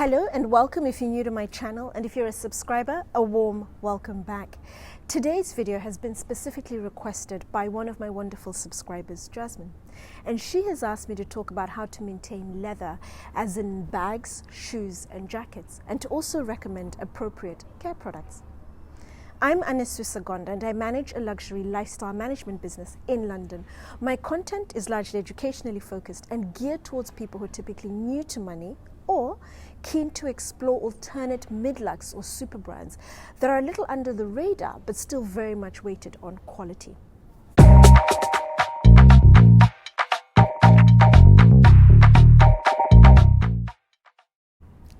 Hello and welcome if you're new to my channel, and if you're a subscriber, a warm welcome back. Today's video has been specifically requested by one of my wonderful subscribers, Jasmine, and she has asked me to talk about how to maintain leather, as in bags, shoes and jackets, and to also recommend appropriate care products. I'm Anesu Sagonda and I manage a luxury lifestyle management business in London. My content is largely educationally focused and geared towards people who are typically new to money or keen to explore alternate mid-lux or super brands that are a little under the radar but still very much weighted on quality.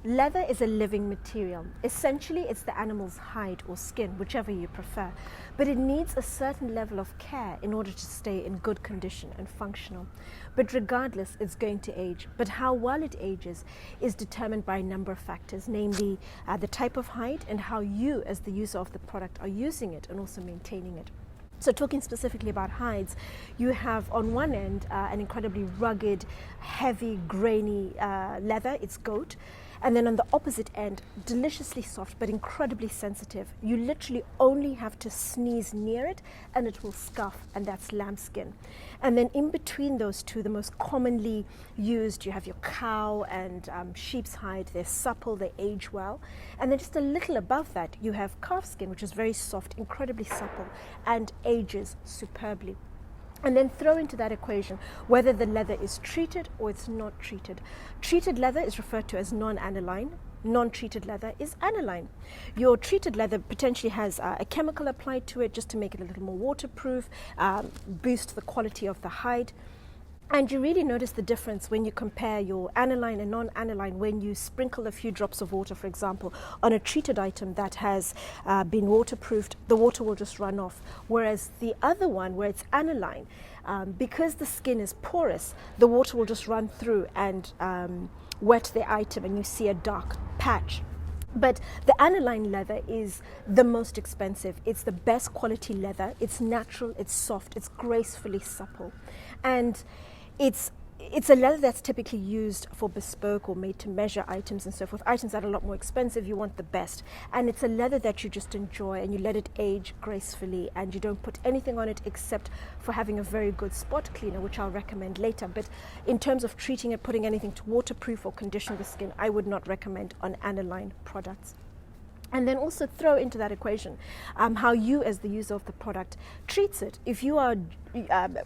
Leather is a living material. Essentially, it's the animal's hide or skin, whichever you prefer, but it needs a certain level of care in order to stay in good condition and functional. But regardless, it's going to age. But how well it ages is determined by a number of factors, namely the type of hide and how you, as the user of the product, are using it and also maintaining it. So talking specifically about hides, you have on one end an incredibly rugged, heavy, grainy leather, it's goat. And then on the opposite end, deliciously soft but incredibly sensitive. You literally only have to sneeze near it and it will scuff, and that's lambskin. And then in between those two, the most commonly used, you have your cow and sheep's hide. They're supple, they age well. And then just a little above that, you have calf skin, which is very soft, incredibly supple, and ages superbly. And then throw into that equation whether the leather is treated or it's not treated. Treated leather is referred to as non-aniline. Non-treated leather is aniline. Your treated leather potentially has a chemical applied to it just to make it a little more waterproof, boost the quality of the hide. And you really notice the difference when you compare your aniline and non-aniline. When you sprinkle a few drops of water, for example, on a treated item that has been waterproofed, the water will just run off. Whereas the other one, where it's aniline, because the skin is porous, the water will just run through and wet the item and you see a dark patch. But the aniline leather is the most expensive. It's the best quality leather. It's natural, it's soft, it's gracefully supple. And it's a leather that's typically used for bespoke or made to measure items and so forth. Items that are a lot more expensive, you want the best. And it's a leather that you just enjoy and you let it age gracefully, and you don't put anything on it except for having a very good spot cleaner, which I'll recommend later. But in terms of treating it, putting anything to waterproof or condition the skin, I would not recommend on aniline products. And then also throw into that equation how you, as the user of the product, treats it. If you are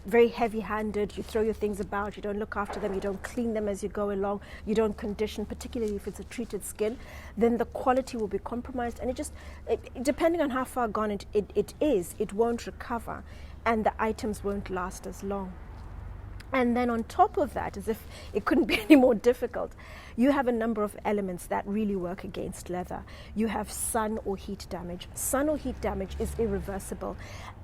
very heavy-handed, you throw your things about, you don't look after them, you don't clean them as you go along, you don't condition, particularly if it's a treated skin, then the quality will be compromised, and depending on how far gone it won't recover, and the items won't last as long. And then on top of that, as if it couldn't be any more difficult, you have a number of elements that really work against leather. You have sun or heat damage. Sun or heat damage is irreversible.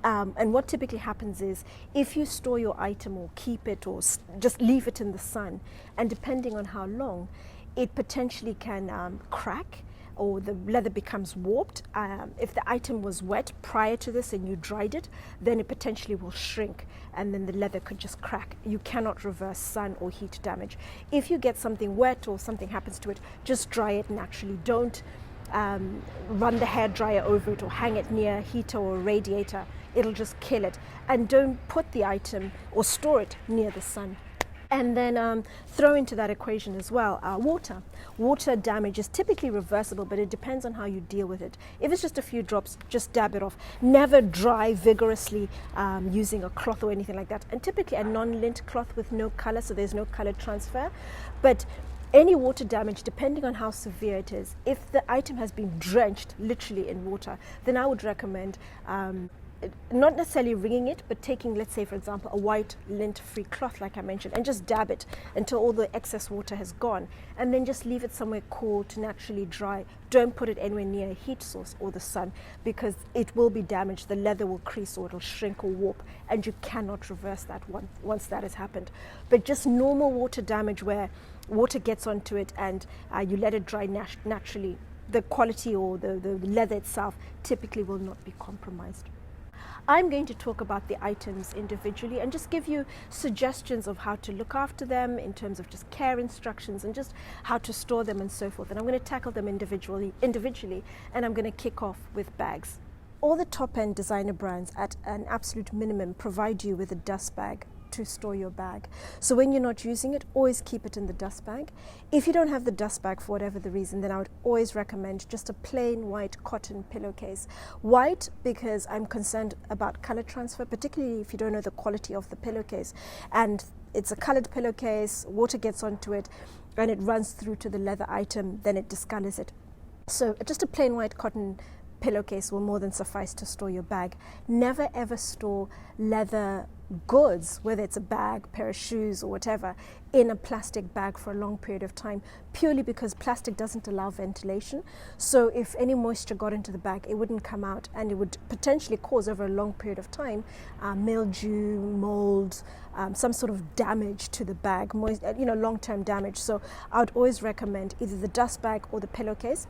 And what typically happens is, if you store your item or keep it or just leave it in the sun, and depending on how long, it potentially can crack, or the leather becomes warped. If the item was wet prior to this and you dried it, then it potentially will shrink and then the leather could just crack. You cannot reverse sun or heat damage. If you get something wet or something happens to it, just dry it naturally. Don't run the hairdryer over it or hang it near a heater or a radiator. It'll just kill it. And don't put the item or store it near the sun. And then throw into that equation as well water. Water damage is typically reversible, but it depends on how you deal with it. If it's just a few drops, just dab it off. Never dry vigorously using a cloth or anything like that. And typically a non-lint cloth with no color, so there's no color transfer. But any water damage, depending on how severe it is, if the item has been drenched literally in water, then I would recommend not necessarily wringing it, but taking, let's say, for example, a white lint-free cloth, like I mentioned, and just dab it until all the excess water has gone, and then just leave it somewhere cool to naturally dry. Don't put it anywhere near a heat source or the sun, because it will be damaged. The leather will crease or it'll shrink or warp, and you cannot reverse that once that has happened. But just normal water damage, where water gets onto it and you let it dry naturally, the quality or the leather itself typically will not be compromised. I'm going to talk about the items individually and just give you suggestions of how to look after them in terms of just care instructions and just how to store them and so forth. And I'm going to tackle them individually, and I'm going to kick off with bags. All the top-end designer brands at an absolute minimum provide you with a dust bag to store your bag. So when you're not using it, always keep it in the dust bag. If you don't have the dust bag for whatever the reason, then I would always recommend just a plain white cotton pillowcase. White because I'm concerned about color transfer, particularly if you don't know the quality of the pillowcase. And it's a colored pillowcase, water gets onto it and it runs through to the leather item, then it discolors it. So just a plain white cotton pillowcase will more than suffice to store your bag. Never ever store leather goods, whether it's a bag, pair of shoes or whatever, in a plastic bag for a long period of time, purely because plastic doesn't allow ventilation. So if any moisture got into the bag, it wouldn't come out and it would potentially cause over a long period of time mildew, mold, some sort of damage to the bag, long-term damage. So I would always recommend either the dust bag or the pillowcase.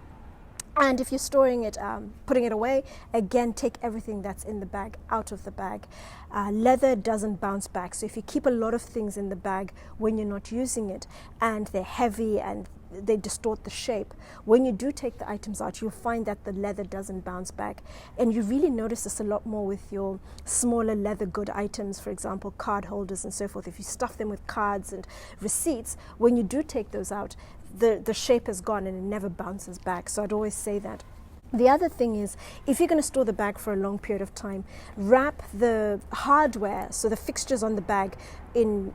And if you're storing it, putting it away, again, take everything that's in the bag out of the bag. Leather doesn't bounce back. So if you keep a lot of things in the bag when you're not using it and they're heavy and they distort the shape, when you do take the items out, you'll find that the leather doesn't bounce back. And you really notice this a lot more with your smaller leather good items, for example, card holders and so forth. If you stuff them with cards and receipts, when you do take those out, the shape is gone and it never bounces back. So I'd always say that. The other thing is, if you're going to store the bag for a long period of time, wrap the hardware, so the fixtures on the bag, in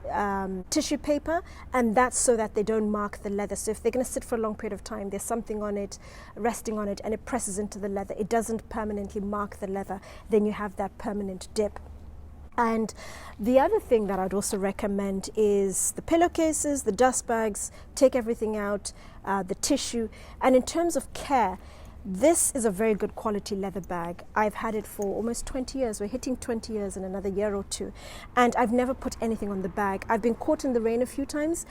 tissue paper, and that's so that they don't mark the leather. So if they're going to sit for a long period of time, there's something on it, resting on it, and it presses into the leather, it doesn't permanently mark the leather, then you have that permanent dip. And the other thing that I'd also recommend is the pillowcases, the dust bags, take everything out, the tissue. And in terms of care, this is a very good quality leather bag. I've had it for almost 20 years. We're hitting 20 years in another year or two. And I've never put anything on the bag. I've been caught in the rain a few times.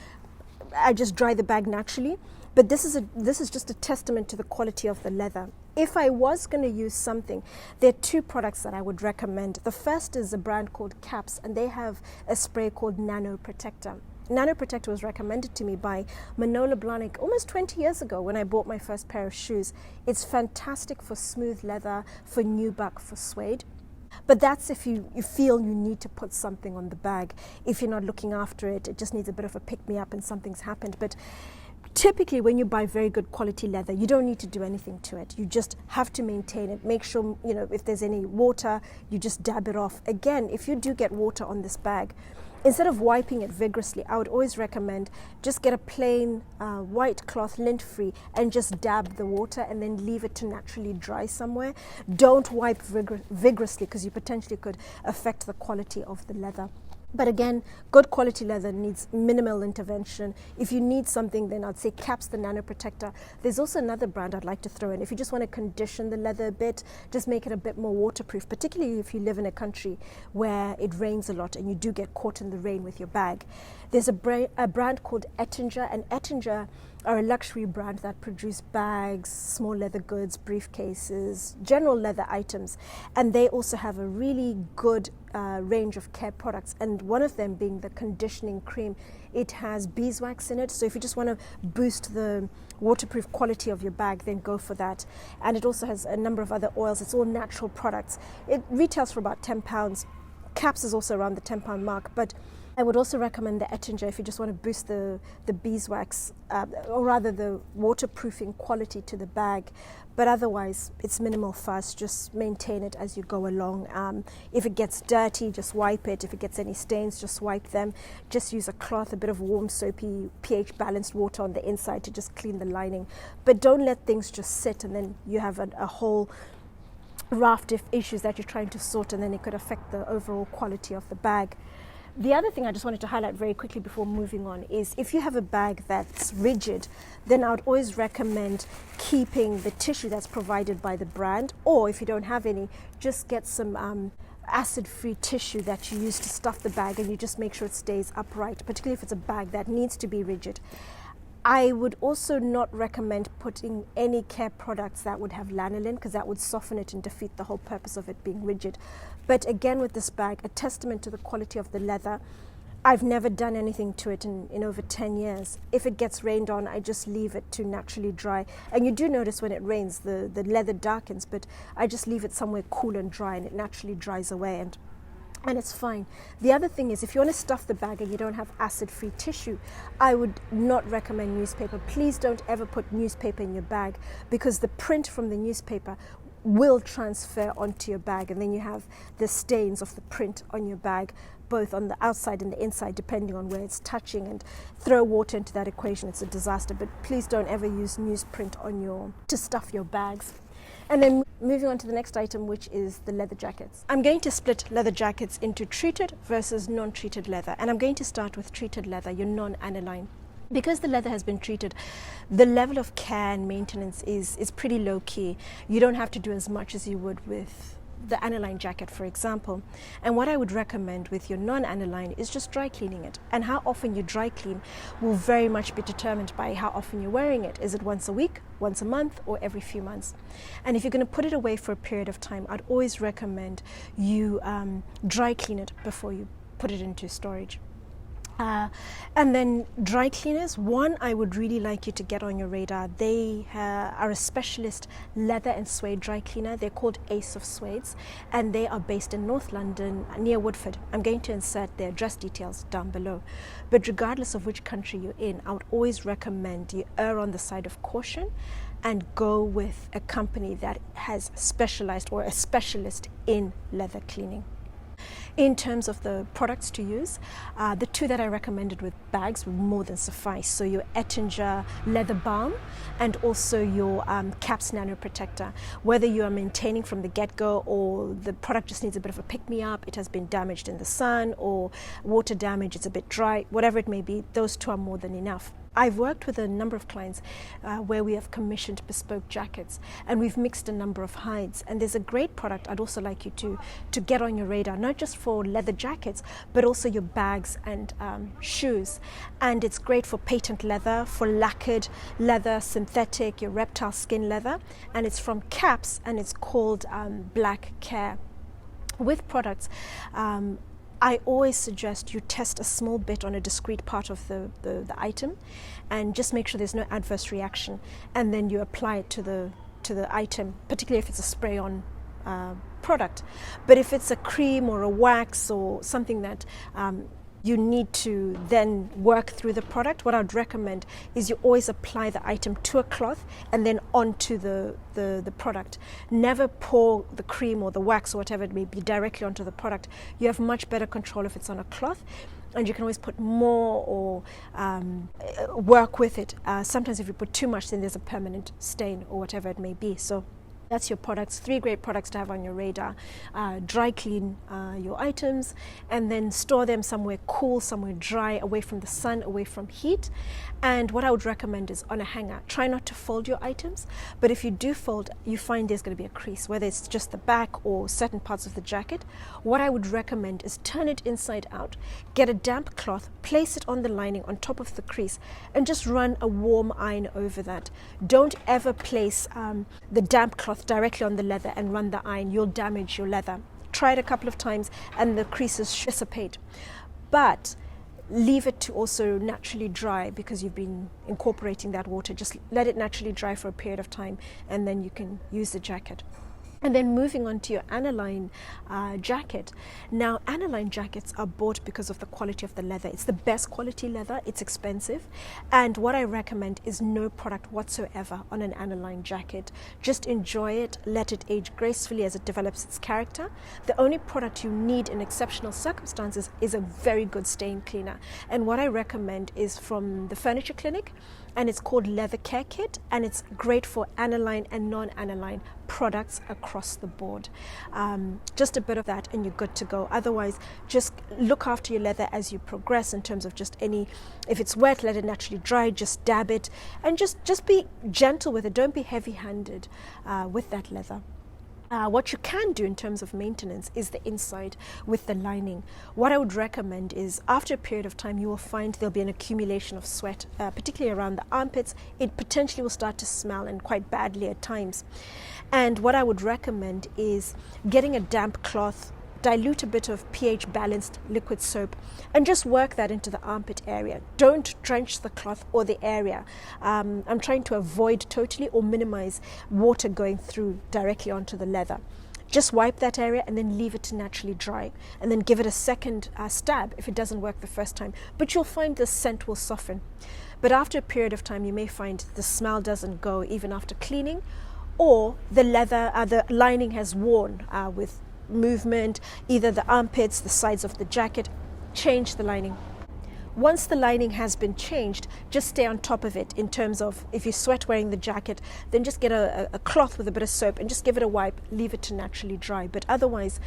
I just dry the bag naturally. But this is just a testament to the quality of the leather. If I was going to use something, there are two products that I would recommend. The first is a brand called Kaps, and they have a spray called Nano Protector. Nano Protector was recommended to me by Manola Blahnik almost 20 years ago when I bought my first pair of shoes. It's fantastic for smooth leather, for nubuck, for suede. But that's if you feel you need to put something on the bag. If you're not looking after it, it just needs a bit of a pick-me-up and something's happened. But typically, when you buy very good quality leather, you don't need to do anything to it. You just have to maintain it. Make sure, if there's any water, you just dab it off. Again, if you do get water on this bag, instead of wiping it vigorously, I would always recommend just get a plain white cloth, lint-free, and just dab the water and then leave it to naturally dry somewhere. Don't wipe vigorously because you potentially could affect the quality of the leather. But again, good quality leather needs minimal intervention. If you need something, then I'd say Kaps, the Nano Protector. There's also another brand I'd like to throw in. If you just want to condition the leather a bit, just make it a bit more waterproof, particularly if you live in a country where it rains a lot and you do get caught in the rain with your bag. There's a brand called Ettinger, and Ettinger are a luxury brand that produce bags, small leather goods, briefcases, general leather items. And they also have a really good range of care products, and one of them being the conditioning cream. It has beeswax in it, so if you just want to boost the waterproof quality of your bag, then go for that. And it also has a number of other oils. It's all natural products. It retails for about £10. Kaps is also around the £10 mark, but I would also recommend the Ettinger if you just want to boost the beeswax, or rather the waterproofing quality to the bag. But otherwise, it's minimal fuss. Just maintain it as you go along. If it gets dirty, just wipe it. If it gets any stains, just wipe them. Just use a cloth, a bit of warm, soapy, pH-balanced water on the inside to just clean the lining. But don't let things just sit and then you have a whole raft of issues that you're trying to sort, and then it could affect the overall quality of the bag. The other thing I just wanted to highlight very quickly before moving on is if you have a bag that's rigid, then I would always recommend keeping the tissue that's provided by the brand, or if you don't have any, just get some acid-free tissue that you use to stuff the bag, and you just make sure it stays upright, particularly if it's a bag that needs to be rigid. I would also not recommend putting any care products that would have lanolin, because that would soften it and defeat the whole purpose of it being rigid. But again, with this bag, a testament to the quality of the leather. I've never done anything to it in over 10 years. If it gets rained on, I just leave it to naturally dry. And you do notice when it rains, the leather darkens, but I just leave it somewhere cool and dry, and it naturally dries away, and it's fine. The other thing is, if you want to stuff the bag and you don't have acid-free tissue, I would not recommend newspaper. Please don't ever put newspaper in your bag, because the print from the newspaper will transfer onto your bag, and then you have the stains of the print on your bag, both on the outside and the inside, depending on where it's touching. And throw water into that equation, it's a disaster. But please don't ever use newsprint to stuff your bags. And then moving on to the next item, which is the leather jackets. I'm going to split leather jackets into treated versus non-treated leather. And I'm going to start with treated leather, your non-aniline. Because the leather has been treated, the level of care and maintenance is pretty low key. You don't have to do as much as you would with the aniline jacket, for example. And what I would recommend with your non-aniline is just dry cleaning it. And how often you dry clean will very much be determined by how often you're wearing it. Is it once a week, once a month, or every few months? And if you're going to put it away for a period of time, I'd always recommend you dry clean it before you put it into storage. And then dry cleaners, one I would really like you to get on your radar. They are a specialist leather and suede dry cleaner. They're called Ace of Suedes, and they are based in North London near Woodford. I'm going to insert their address details down below. But regardless of which country you're in, I would always recommend you err on the side of caution and go with a company that has specialized or a specialist in leather cleaning. In terms of the products to use, the two that I recommended with bags would more than suffice. So your Ettinger Leather Balm and also your Kaps Nano Protector. Whether you are maintaining from the get-go or the product just needs a bit of a pick-me-up, it has been damaged in the sun or water damage, it's a bit dry, whatever it may be, those two are more than enough. I've worked with a number of clients where we have commissioned bespoke jackets, and we've mixed a number of hides. And there's a great product I'd also like you to get on your radar, not just for leather jackets, but also your bags and shoes. And it's great for patent leather, for lacquered leather, synthetic, your reptile skin leather. And it's from Kaps, and it's called Black Care. With products, I always suggest you test a small bit on a discrete part of the item, and just make sure there's no adverse reaction, and then you apply it to the item, particularly if it's a spray-on product. But if it's a cream or a wax or something that you need to then work through the product, what I'd recommend is you always apply the item to a cloth and then onto the product. Never pour the cream or the wax or whatever it may be directly onto the product. You have much better control if it's on a cloth, and you can always put more or work with it. Sometimes if you put too much, then there's a permanent stain or whatever it may be. So that's your products, 3 great products to have on your radar. Dry clean your items, and then store them somewhere cool, somewhere dry, away from the sun, away from heat. And what I would recommend is on a hanger. Try not to fold your items, but if you do fold, you find there's going to be a crease, whether it's just the back or certain parts of the jacket. What I would recommend is turn it inside out, get a damp cloth, place it on the lining on top of the crease, and just run a warm iron over that. Don't ever place the damp cloth directly on the leather and run the iron. You'll damage your leather. Try it a couple of times and the creases dissipate. But leave it to also naturally dry, because you've been incorporating that water. Just let it naturally dry for a period of time, and then you can use the jacket. And then moving on to your aniline jacket. Now, aniline jackets are bought because of the quality of the leather. It's the best quality leather, it's expensive. And what I recommend is no product whatsoever on an aniline jacket. Just enjoy it, let it age gracefully as it develops its character. The only product you need in exceptional circumstances is a very good stain cleaner. And what I recommend is from the Furniture Clinic, and it's called Leather Care Kit, and it's great for aniline and non-aniline products across the board. Just a bit of that and you're good to go. Otherwise, just look after your leather as you progress in terms of just if it's wet, let it naturally dry, just dab it, and just be gentle with it. Don't be heavy-handed with that leather. What you can do in terms of maintenance is the inside with the lining. What I would recommend is after a period of time, you will find there'll be an accumulation of sweat, particularly around the armpits. It potentially will start to smell, and quite badly at times. And what I would recommend is getting a damp cloth, dilute a bit of pH balanced liquid soap, and just work that into the armpit area. Don't drench the cloth or the area. I'm trying to avoid totally or minimize water going through directly onto the leather. Just wipe that area and then leave it to naturally dry, and then give it a second stab if it doesn't work the first time. But you'll find the scent will soften. But after a period of time, you may find the smell doesn't go even after cleaning, or the leather, the lining has worn with movement, either the armpits, the sides of the jacket. Change the lining. Once the lining has been changed, just stay on top of it in terms of if you sweat wearing the jacket, then just get a cloth with a bit of soap and just give it a wipe, leave it to naturally dry. But otherwise,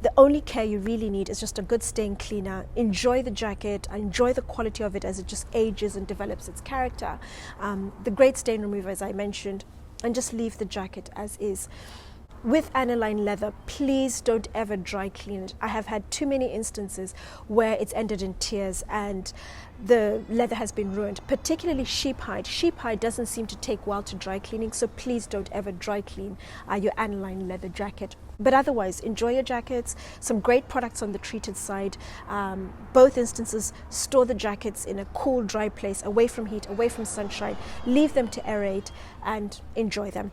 the only care you really need is just a good stain cleaner. Enjoy the jacket, enjoy the quality of it as it just ages and develops its character. The great stain remover, as I mentioned, and just leave the jacket as is. With aniline leather, please don't ever dry clean it. I have had too many instances where it's ended in tears and the leather has been ruined, particularly sheep hide. Sheep hide doesn't seem to take well to dry cleaning, so please don't ever dry clean your aniline leather jacket. But otherwise, enjoy your jackets. Some great products on the treated side. Both instances, store the jackets in a cool, dry place, away from heat, away from sunshine. Leave them to aerate and enjoy them.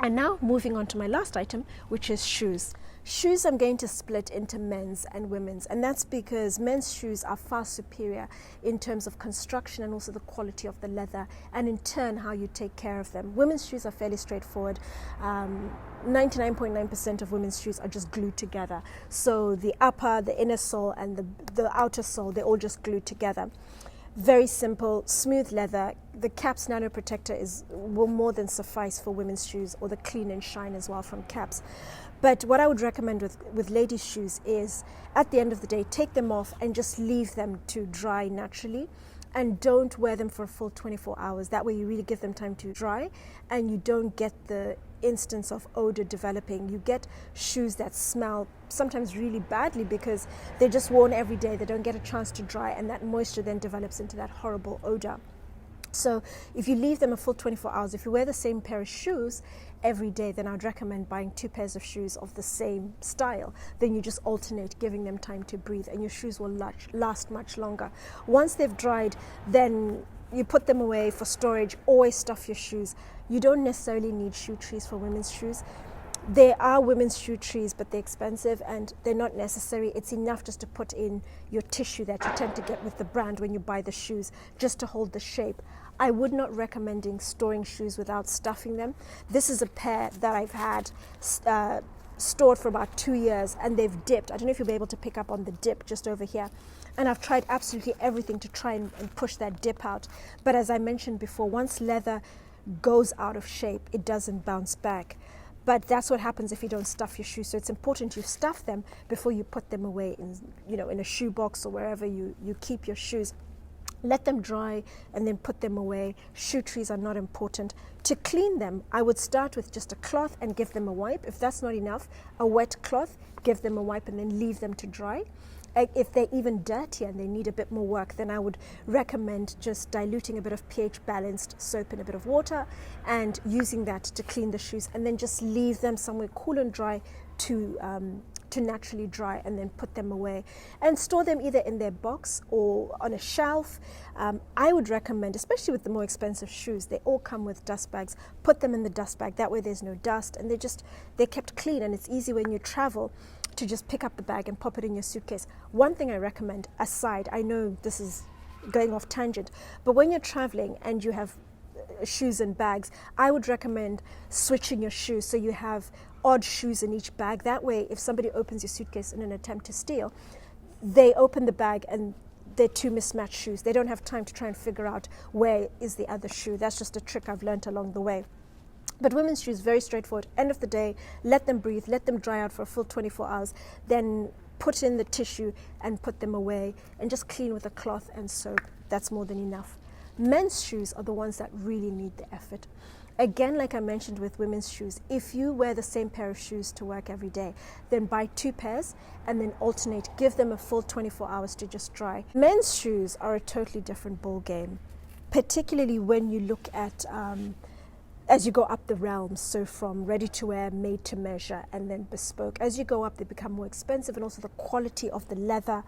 And now moving on to my last item, which is shoes. Shoes I'm going to split into men's and women's, and that's because men's shoes are far superior in terms of construction and also the quality of the leather, and in turn how you take care of them. Women's shoes are fairly straightforward. 99.9% of women's shoes are just glued together. So the upper, the inner sole and the outer sole, they're all just glued together. Very simple, smooth leather. The Kaps Nano Protector will more than suffice for women's shoes, or the Clean and Shine as well from Kaps. But what I would recommend with ladies' shoes is, at the end of the day, take them off and just leave them to dry naturally. And don't wear them for a full 24 hours. That way you really give them time to dry and you don't get the instance of odor developing. You get shoes that smell sometimes really badly because they're just worn every day. They don't get a chance to dry, and that moisture then develops into that horrible odor. So if you leave them a full 24 hours, if you wear the same pair of shoes every day, then I'd recommend buying 2 pairs of shoes of the same style. Then you just alternate, giving them time to breathe, and your shoes will last much longer. Once they've dried, then you put them away for storage. Always stuff your shoes. You don't necessarily need shoe trees for women's shoes. There are women's shoe trees, but they're expensive and they're not necessary. It's enough just to put in your tissue that you tend to get with the brand when you buy the shoes, just to hold the shape. I would not recommend storing shoes without stuffing them. This is a pair that I've had stored for about 2 years, and they've dipped. I don't know if you'll be able to pick up on the dip just over here. And I've tried absolutely everything to try and push that dip out. But as I mentioned before, once leather goes out of shape, it doesn't bounce back. But that's what happens if you don't stuff your shoes. So it's important you stuff them before you put them away in a shoe box or wherever you keep your shoes. Let them dry and then put them away. Shoe trees are not important. To clean them, I would start with just a cloth and give them a wipe. If that's not enough, a wet cloth, give them a wipe and then leave them to dry. If they're even dirtier and they need a bit more work, then I would recommend just diluting a bit of pH balanced soap in a bit of water and using that to clean the shoes, and then just leave them somewhere cool and dry to naturally dry, and then put them away and store them either in their box or on a shelf. I would recommend, especially with the more expensive shoes, they all come with dust bags. Put them in the dust bag. That way there's no dust, and they're kept clean, and it's easy when you travel to just pick up the bag and pop it in your suitcase. One thing I recommend, aside, I know this is going off tangent, but when you're traveling and you have shoes and bags, I would recommend switching your shoes so you have odd shoes in each bag. That way, if somebody opens your suitcase in an attempt to steal, they open the bag and they're 2 mismatched shoes. They don't have time to try and figure out where is the other shoe. That's just a trick I've learned along the way. But women's shoes, very straightforward. End of the day, let them breathe, let them dry out for a full 24 hours, then put in the tissue and put them away, and just clean with a cloth and soap. That's more than enough. Men's shoes are the ones that really need the effort. Again, like I mentioned with women's shoes, if you wear the same pair of shoes to work every day, then buy 2 pairs and then alternate. Give them a full 24 hours to just dry. Men's shoes are a totally different ball game, particularly when you look at as you go up the realms, so from ready to wear, made to measure, and then bespoke. As you go up, they become more expensive, and also the quality of the leather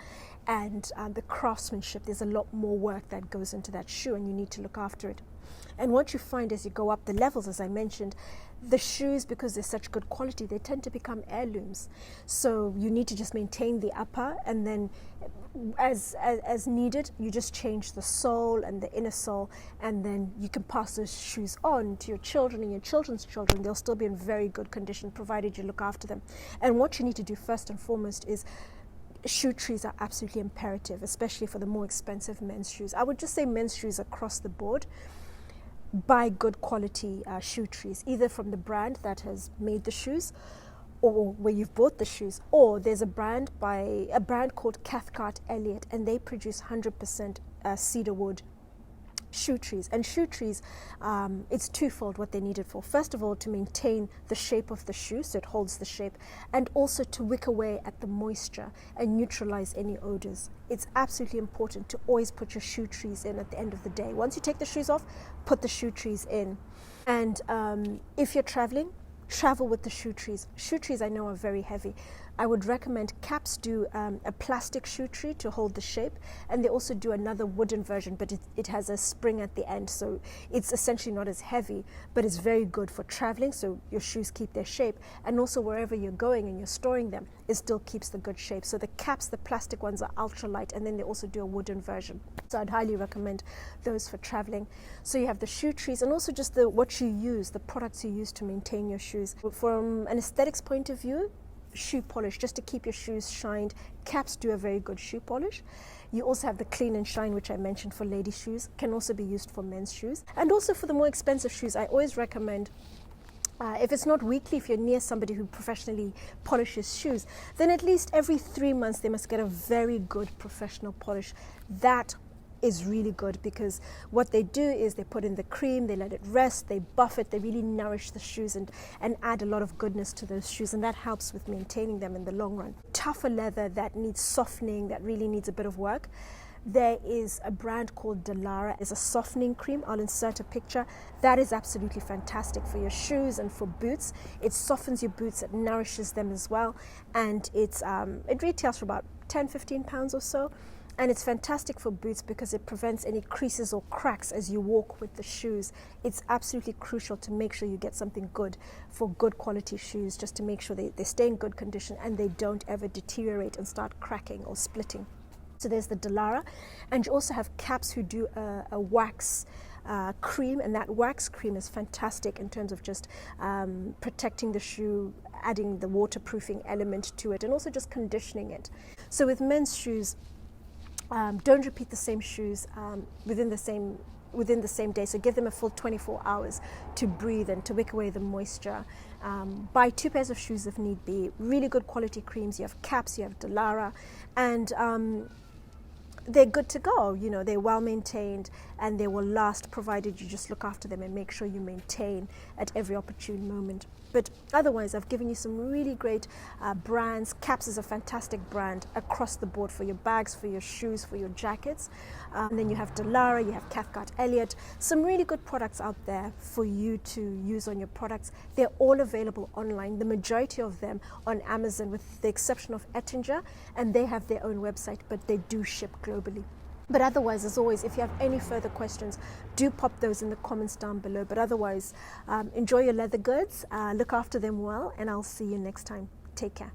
and the craftsmanship. There's a lot more work that goes into that shoe, and you need to look after it. And what you find as you go up the levels, as I mentioned, the shoes, because they're such good quality, they tend to become heirlooms. So you need to just maintain the upper, and then as needed, you just change the sole and the inner sole, and then you can pass those shoes on to your children and your children's children. They'll still be in very good condition, provided you look after them. And what you need to do first and foremost is shoe trees are absolutely imperative, especially for the more expensive men's shoes. I would just say men's shoes across the board. Buy good quality shoe trees, either from the brand that has made the shoes or where you've bought the shoes, or there's a brand called Cathcart Elliott, and they produce 100% cedar wood shoe trees. And shoe trees, it's twofold what they need it for. First of all, to maintain the shape of the shoe, so it holds the shape, and also to wick away at the moisture and neutralize any odors. It's absolutely important to always put your shoe trees in at the end of the day. Once you take the shoes off, put the shoe trees in. And if you're traveling, travel with the shoe trees. Shoe trees I know are very heavy. I would recommend Kaps do a plastic shoe tree to hold the shape, and they also do another wooden version, but it has a spring at the end, so it's essentially not as heavy, but it's very good for traveling, so your shoes keep their shape, and also wherever you're going and you're storing them, it still keeps the good shape. So the Kaps, the plastic ones, are ultra light, and then they also do a wooden version. So I'd highly recommend those for traveling. So you have the shoe trees, and also just what you use, the products you use to maintain your shoes. From an aesthetics point of view, shoe polish, just to keep your shoes shined. Kaps do a very good shoe polish. You also have the clean and shine, which I mentioned for lady shoes, can also be used for men's shoes. And also for the more expensive shoes, I always recommend, if it's not weekly, if you're near somebody who professionally polishes shoes, then at least every 3 months they must get a very good professional polish. That is really good, because what they do is they put in the cream, they let it rest, they buff it, they really nourish the shoes and add a lot of goodness to those shoes, and that helps with maintaining them in the long run. Tougher leather that needs softening, that really needs a bit of work, there is a brand called Delara. It's a softening cream. I'll insert a picture. That is absolutely fantastic for your shoes and for boots. It softens your boots, it nourishes them as well, and it retails for about £10-15 or so. And it's fantastic for boots because it prevents any creases or cracks as you walk with the shoes. It's absolutely crucial to make sure you get something good for good quality shoes, just to make sure they stay in good condition and they don't ever deteriorate and start cracking or splitting. So there's the Delara, and you also have Kaps who do a wax cream, and that wax cream is fantastic in terms of just protecting the shoe, adding the waterproofing element to it, and also just conditioning it. So with men's shoes, don't repeat the same shoes within the same day. So give them a full 24 hours to breathe and to wick away the moisture. Buy 2 pairs of shoes if need be. Really good quality creams. You have Kaps, you have Delara, and they're good to go. You know, they're well maintained and they will last, provided you just look after them and make sure you maintain at every opportune moment. But otherwise, I've given you some really great brands. Kaps is a fantastic brand across the board for your bags, for your shoes, for your jackets. And then you have Delara, you have Cathcart Elliott. Some really good products out there for you to use on your products. They're all available online, the majority of them on Amazon, with the exception of Ettinger, and they have their own website, but they do ship globally. But otherwise, as always, if you have any further questions, do pop those in the comments down below. But otherwise, enjoy your leather goods, look after them well, and I'll see you next time. Take care.